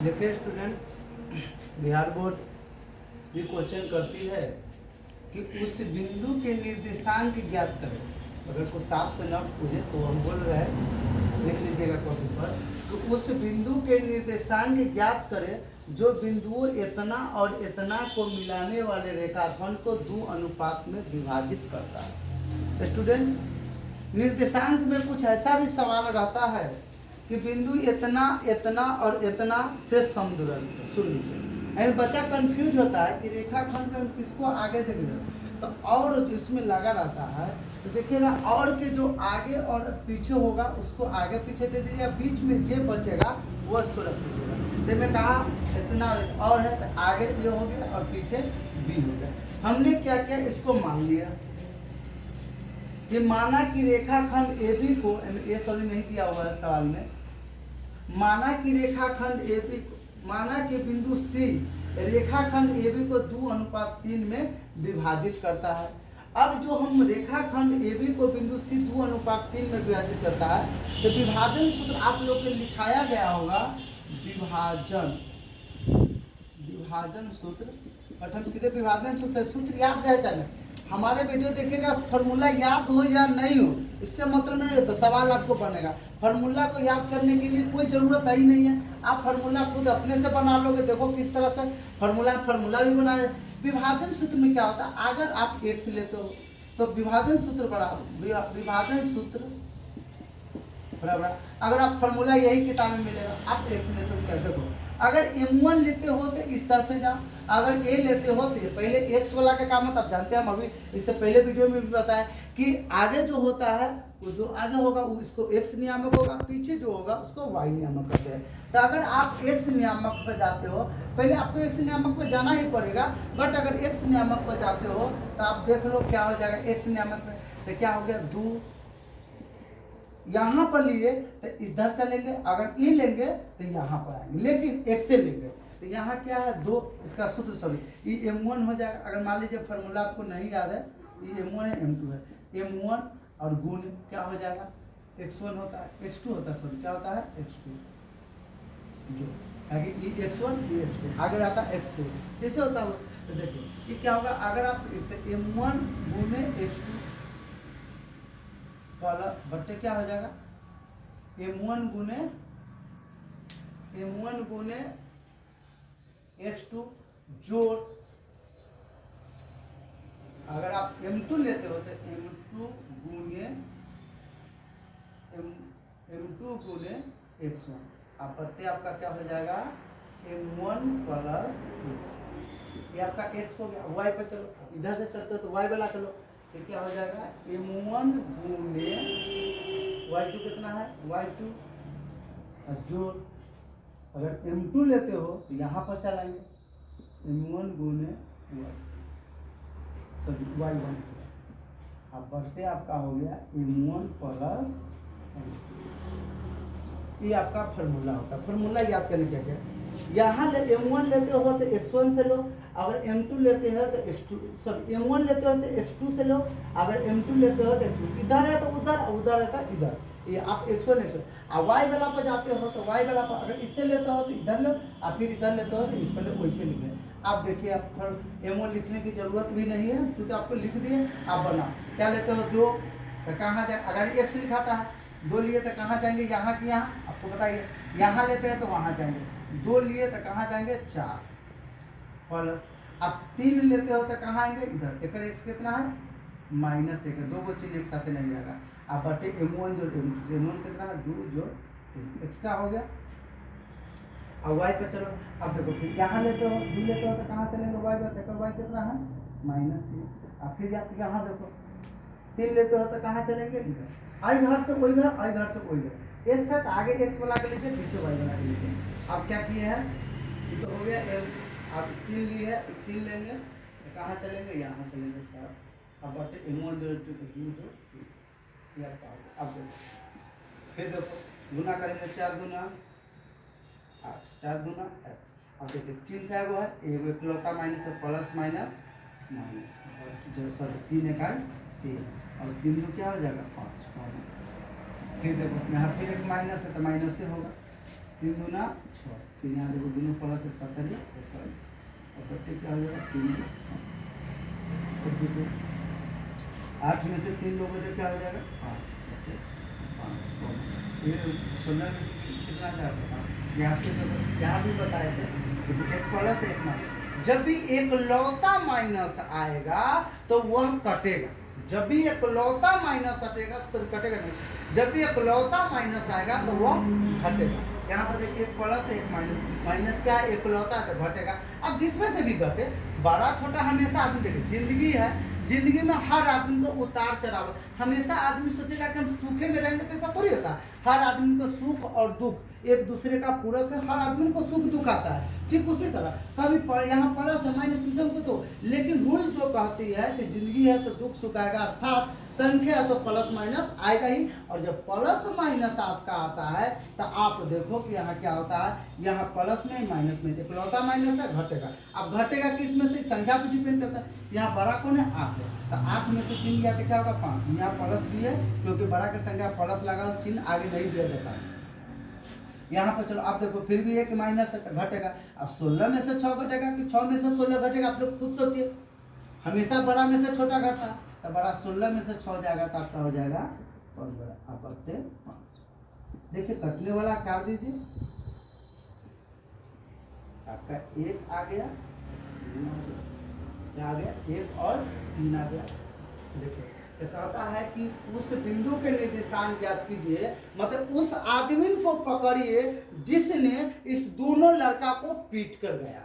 देखिए student, Bihar board भी question करती है कि उस बिंदु के निर्देशांक ज्ञात करें। अगर कुछ साफ से न पूछे तो हम बोल रहे हैं, देख लीजिएगा कॉपी पर। तो उस बिंदु के निर्देशांक ज्ञात करें जो बिंदुओं इतना और इतना को मिलाने वाले रेखाखंड को 2 अनुपात में विभाजित करता है। स्टूडेंट, निर्देशांक में कुछ ऐसा भी सवाल रहता है कि बिंदु इतना इतना और इतना से समदूरस्थ। सुन लीजिए, बच्चा कंफ्यूज होता है कि रेखाखंड में किसको आगे देंगे, तो और इसमें लगा रहता है। तो देखिएगा, और के जो आगे और पीछे होगा उसको आगे पीछे दे दीजिएगा, बीच में जे बचेगा वो इसको रख दीजिएगा। तो मैं कहा इतना और है, तो आगे ये हो गया और पीछे बी हो गया। हमने क्या किया, इसको मान लिया कि माना कि रेखाखंड ए बी को, ये सॉरी नहीं दिया हुआ है सवाल में, माना कि रेखाखंड ए बी, माना कि बिंदु सी रेखाखंड ए बी को 2 अनुपात 3 में विभाजित करता है। अब जो हम रेखाखंड ए बी को बिंदु सी 2 अनुपात 3 में विभाजित करता है, तो विभाजन सूत्र आप लोग के लिखाया गया होगा, विभाजन सूत्र। और हम सीधे विभाजन सूत्र याद रहे चले। हमारे वीडियो देखेगा, फॉर्मूला याद हो या नहीं हो इससे मतलब नहीं रहता, सवाल आपको बनेगा। फार्मूला को याद करने के लिए कोई ज़रूरत ही नहीं है, आप फार्मूला खुद अपने से बना लोगे। देखो किस तरह से फार्मूला भी बना है। विभाजन सूत्र में क्या होता है, अगर आप x लेते हो तो विभाजन सूत्र बराबर, विभाजन सूत्र बराबर, अगर आप फार्मूला यही किताब में मिलेगा, आप x लेते हो कैसे हो। अगर m1 लेते हो तो इस तरह से जाओ, अगर a लेते हो तो पहले x वाला का काम है, तब जानते हैं। हम अभी इससे पहले वीडियो में भी बताया कि आगे जो होता है, वो जो आगे होगा वो इसको x नियामक होगा, पीछे जो होगा उसको y नियामक कहते हैं। तो अगर आप x नियामक पर जाते हो, पहले आपको x नियामक पर जाना ही पड़ेगा, बट अगर x नियामक पर जाते हो तो आप देख लो क्या हो जाएगा। x नियामक में तो क्या हो गया, 2 यहाँ पर लिए तो इधर चलेंगे, अगर e लेंगे तो यहाँ पर आएंगे, लेकिन x से लेंगे तो यहाँ क्या है 2, इसका सूत्र सॉरी ई m1 हो जाएगा। अगर मान लीजिए फार्मूला आपको नहीं याद है, ये m1 है m2 है, m1 और गुण क्या हो जाएगा, x1 होता है, x2 होता है, सॉरी क्या होता है x2, जो आगे ई x1 ई x2, आगे आता है x3, कैसे होता है। तो देखिए ये क्या होगा, अगर आप m1 गुने x2 वाला बट्टे क्या हो जाएगा, m1 गुने x2 जोड़, अगर आप m2 लेते हो तो m2 गुने x1, आप बट्टे आपका क्या हो जाएगा m1 प्लस 2, ये आपका x हो गया। y पर चलो, इधर से चलते हो तो y वाला चलो, तो क्या हो जाएगा m1 गुने y2 कितना है y2 जोड़, अगर m2 लेते हो तो यहाँ पर चलाएंगे m1 गुने y1, अब बढ़ते आपका हो गया m1 प्लस, ये आपका फार्मूला होता है। फार्मूला याद करने क्या क्या, यहाँ m1 लेते हो तो x1 से लो, अगर m2 लेते हो तो x2, सॉरी m1 लेते हो तो x2 से लो, अगर m2 लेते हो तो x2, इधर है तो उधर, उधर है तो इधर, ये आप x1 अब y वाला पर जाते हो तो y वाला पर, अगर इससे लेते हो तो इधर लो, आप फिर इधर लेते हो तो इस पर वैसे लिखे। आप देखिए, आप m1 लिखने की जरूरत भी नहीं है, सीधे आपको लिख दिए, आप बना क्या लेते हो 2, तो कहाँ जाए, अगर x लिखाता है 2 लिए तो कहाँ जाएंगे, यहाँ की यहाँ, आपको बताइए, यहाँ लेते हैं तो वहाँ जाएंगे, 2 लिए तो कहाँ जाएंगे 4 प्लस, अब 3 लेते हो तो कहाँ आएंगे इधर, एक x कितना है -1, 2 को चिन्ह एक साथ नहीं जाएगा, आप बटे m1 जोड़ m1 कितना है 2 जोड़ 3, x का हो गया। अब y पे चलो, अब देखो फिर यहाँ लेते हो 2 लेते हो तो कहाँ चलेंगे y पर, देखो y कितना है -3, अब फिर यहाँ देखो 3 लेते हो तो कहाँ चलेंगे इधर, आई घाट से कोई घर, आई घाट से कोई घर, एक साथ आगे x वाला के लीजिए, पीछे y वाला के लीजिए। अब क्या किए हैं, ये तो हो गया अब 3 लिए है, 3 लेंगे तो कहाँ चलेंगे, यहाँ चलेंगे सर। अब बटे m1 जो 2 जो, अब देखो फिर देखो गुना करेंगे, 4 दूना 8, 4 दूना 8, अब देखिए चिन्ह क्या है, एगो इकलौता माइनस है, प्लस माइनस माइनस, सॉरी 3 इकाई 3, और 3 क्या हो जाएगा 5। फिर देखो यहाँ फिर एक माइनस है तो माइनस से होगा, 3 दूना 6, फिर यहाँ देखो दोनों प्लस से 70 और बट्टे क्या हो जाएगा 3 देखो 8 में से 3 लोगों से क्या हो जाएगा 5 ये 16 में से कितना जाएगा यहाँ भी बताए थे एक प्लस एक माइनस। जब भी एक लौता माइनस आएगा तो वह कटेगा, जब भी एक लौता माइनस हटेगा तो कटेगा नहीं, जब भी एक लौता माइनस आएगा तो वह घटेगा। यहाँ पर देखिए एक प्लस एक माइनस, माइनस क्या है एक लौता तो घटेगा। अब जिसमें से भी घटे बड़ा छोटा हमेशा आदमी देखिए जिंदगी है, जिंदगी में हर आदमी को उतार चढ़ाव, हमेशा आदमी सोचेगा कि हम सूखे में रहेंगे तो ऐसा थोड़ी होता है। हर आदमी को सुख और दुख एक दूसरे का पूरक है, हर आदमी को सुख दुख आता है। ठीक उसी तरह कभी यहाँ प्लस है माइनस विषम को तो, लेकिन रूल जो कहती है कि जिंदगी है तो दुख सुख आएगा, अर्थात संख्या है तो प्लस माइनस आएगा ही। और जब प्लस माइनस आपका आता है तो आप देखो कि यहाँ क्या होता है, यहाँ प्लस में माइनस में इकलौता माइनस है घटेगा। अब घटेगा किस में से, संख्या पे डिपेंड करता है। यहाँ बड़ा कौन है 8 है, तो 8 में से 3 गया तो क्या होगा 5। यहाँ प्लस भी है क्योंकि बड़ा की संख्या प्लस लगा चिन्ह आगे नहीं दिया जाता है। यहाँ पर चलो आप देखो फिर भी है कि माइनस है तो घटेगा। अब 16 में से 6 घटेगा कि 6 में से 16 घटेगा, आप लोग खुद सोचिए। हमेशा बड़ा में से छोटा घटता है, तो बड़ा 16 में से 6 जाएगा तो आपका हो जाएगा 15, आप बचते 5। देखिए कटने वाला काट दीजिए, आपका 1 आ गया, 3 आ गया, 1 और 3 आ गया। देखिए तो कहता है कि उस बिंदु के निर्देशांक ज्ञात कीजिए, मतलब उस आदमी को पकड़िए जिसने इस दोनों लड़का को पीट कर गया।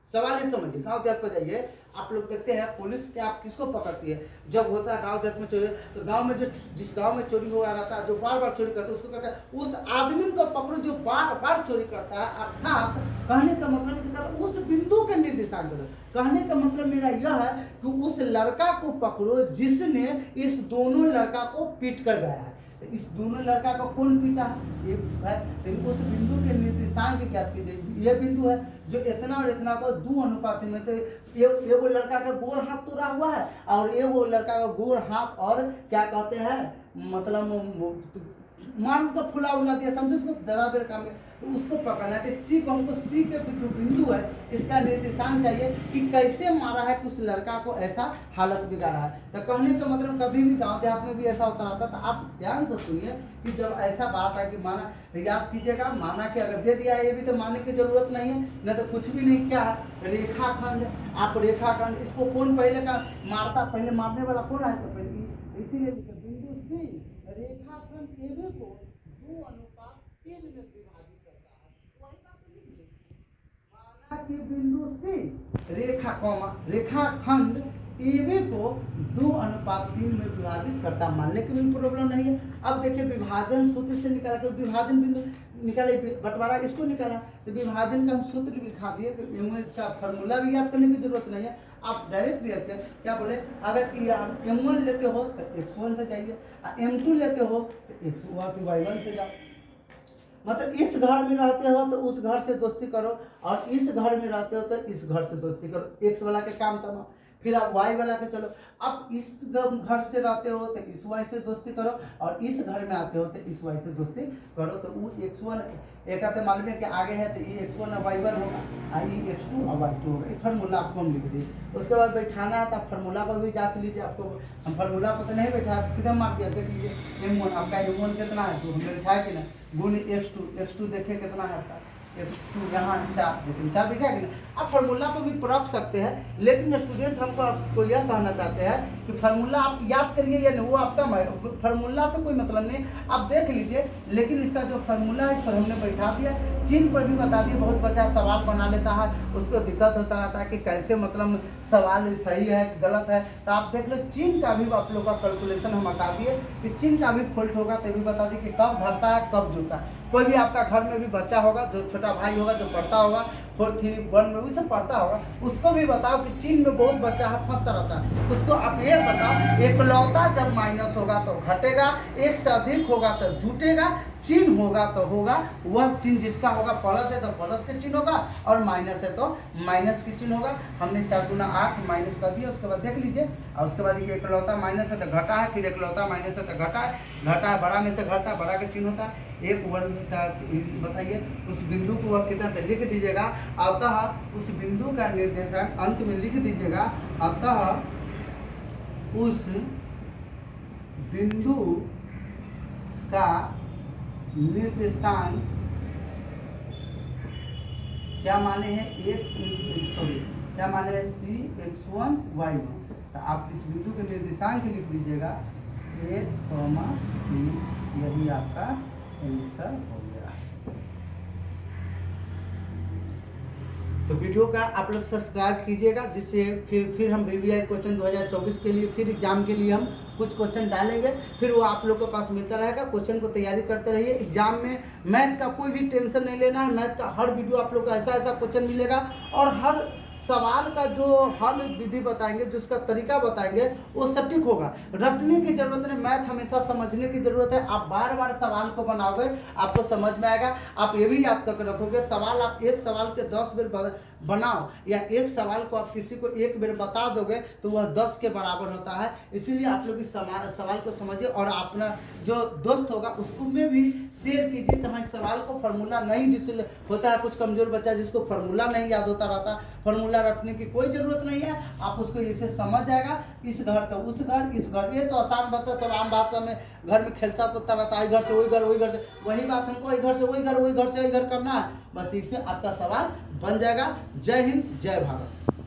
सवाल ये समझिए, गाँव देहात पर जाइए आप लोग देखते हैं पुलिस क्या आप किसको पकड़ती है, जब होता है गांव देहात में चोरी तो गांव में जो जिस गांव में चोरी हुआ रहता है, जो बार बार चोरी करता है उसको कहता है उस आदमी को पकड़ो जो बार बार चोरी करता है। अर्थात कहने का मतलब क्या कहता है, उस बिंदु के निर्देशांक दो। कहने का मतलब मेरा यह है कि उस लड़का को पकड़ो जिसने इस दोनों लड़का को पीट कर गया है। तो इस दोनों लड़का को कौन पीटा है, है तो उस बिंदु के निर्देशांक ज्ञात कीजिए। ये बिंदु है जो इतना और इतना को 2 अनुपात में, तो एगो लड़का का गोड़ हाथ तोड़ा हुआ है और एगो लड़का का गोड़ हाथ और क्या कहते हैं मतलब मान को फुला उला दिया, समझो उसको दराबेर काम है, तो उसको पकड़ना है। सी को हमको सी के जो बिंदु है इसका निर्देशांक चाहिए कि कैसे मारा है कि उस लड़का को ऐसा हालत बिगाड़ा है। तो कहने का मतलब कभी भी गांव देहात में भी ऐसा होता रहता, तो आप ध्यान से सुनिए कि जब ऐसा बात है कि माना तो याद कीजिएगा, माना कि अगर दे दिया ये भी तो मानने की जरूरत नहीं है, नहीं तो कुछ भी नहीं। क्या है रेखाखंड, आप रेखाखंड इसको कौन पहले का मारता, पहले मारने वाला कौन है, तो पहले इसीलिए बिंदु सी रेखाखंड एबी को 2 अनुपात 3 में विभाजित करता है। वही बात लिखिए, माना कि बिंदु सी रेखाखंड एबी को 2 अनुपात 3 में विभाजित करता, मानने की भी प्रॉब्लम नहीं है। अब देखिए विभाजन सूत्र से निकाला, तो विभाजन बिंदु निकाले, बंटवारा इसको निकाला, तो विभाजन का हम सूत्र भी लिखा दिए कि इसका फार्मूला भी याद करने की जरूरत नहीं है, आप डायरेक्ट याद करें। क्या बोले, अगर m1 लेते हो तो x1 से जाइए, m2 लेते हो तो y1 से जाओ। मतलब इस घर में रहते हो तो उस घर से दोस्ती करो, और इस घर में रहते हो तो इस घर से दोस्ती करो। x वाला के काम तमाम, फिर आप y वाला के चलो। अब इस घर से रहते हो तो इस y से दोस्ती करो, और इस घर में आते हो तो इस y से दोस्ती करो। तो वो x1 एक आते मालूम है कि आगे है तो ये x1 और y1 होगा, और ये x2 और y2 होगा। ये फार्मूला आपको हम लिख दिए। उसके बाद बैठाना है तो फार्मूला पर भी जांच लीजिए। आपको हम फार्मूला पर तो नहीं बैठा, सीधा मार दिया, देख लीजिए m1 आपका m1 कितना है, तो हमने लिखा है कि ना गुण x2 देखिए कितना है आपका x2, यहाँ 4, लेकिन 4 दिखा कि ना। आप फार्मूला पर भी रख सकते हैं, लेकिन स्टूडेंट हमको आपको यह कहना चाहते हैं कि फार्मूला आप याद करिए या नहीं, वो आपका फार्मूला से कोई मतलब नहीं, आप देख लीजिए। लेकिन इसका जो फार्मूला है इस पर हमने बैठा दिया, चिन्ह पर भी बता दिए। बहुत बच्चा सवाल बना लेता है, उसको दिक्कत होता रहता है कि कैसे मतलब सवाल सही है कि गलत है। तो आप देख लो चिन्ह का भी आप लोग का कैलकुलेशन हम हटा दिए कि चिन्ह का भी फॉल्ट होगा तो भी बता दिए कि कब भरता है कब जुड़ता है। कोई भी आपका घर में भी बच्चा होगा, जो छोटा भाई होगा जो पढ़ता होगा 4, 3, 1 में भी सब पढ़ता होगा, उसको भी बताओ कि चिन्ह में बहुत बच्चा फंसता रहता है। उसको आप ये बताओ एकलौता जब माइनस होगा तो घटेगा, 1 से अधिक होगा तो जुटेगा, चिन्ह होगा तो होगा, वह चिन्ह जिसका होगा प्लस है तो प्लस का चिन्ह होगा, और माइनस है तो माइनस की चिन्ह होगा। हमने 4 दूना 8 माइनस कर दिया, उसके बाद देख लीजिए, और उसके बाद ये इकलौता माइनस है तो घटा है, फिर इकलौता माइनस है तो घटा है, बड़ा में से घटा, बड़ा का चिन्ह होता है, एक वर्ग होता है। बताइए उस बिंदु को वह कितना था, लिख दीजिएगा। अतः उस बिंदु का निर्देशांक अंत में लिख दीजिएगा, अतः उस बिंदु का निर्देशांक क्या माने हैं, क्या माने हैं, C(x1 y1)। तो आप इस बिंदु के निर्देशांक लिख दीजिएगा 1, 3, यही आपका आंसर हो गया। तो वीडियो का आप लोग सब्सक्राइब कीजिएगा, जिससे फिर हम VVI क्वेश्चन 2024 के लिए फिर एग्जाम के लिए हम कुछ क्वेश्चन डालेंगे, फिर वो आप लोग के पास मिलता रहेगा। क्वेश्चन को तैयारी करते रहिए। एग्जाम में मैथ का कोई भी टेंशन नहीं लेना है, मैथ का हर वीडियो आप लोग को ऐसा ऐसा क्वेश्चन मिलेगा, और हर सवाल का जो हल विधि बताएंगे, जो उसका तरीका बताएंगे, वो सटीक होगा। रटने की जरूरत नहीं, मैथ हमेशा समझने की जरूरत है। आप बार बार सवाल को बनाओगे, आपको समझ में आएगा। आप ये भी याद करके रखोगे, सवाल आप एक सवाल के 10 बार बनाओ, या एक सवाल को आप किसी को एक बार बता दोगे तो वह 10 के बराबर होता है। इसीलिए आप लोग इस सवाल को समझिए, और अपना जो दोस्त होगा उसको में भी शेयर कीजिए। तो हाँ, इस सवाल को फार्मूला नहीं, जिससे होता है कुछ कमजोर बच्चा जिसको फार्मूला नहीं याद होता रहता, फार्मूला रटने की कोई जरूरत नहीं है। आप उसको इसे समझ जाएगा, इस घर तो उस घर, इस घर, ये तो आसान बच्चा सब आम बात में घर में खेलता कूदता रहता है, घर से वही घर, वही घर से वही बात, हमको घर से वही घर, वही घर से वही घर करना है। बस इससे आपका सवाल बन जाएगा। जय हिंद, जय भारत।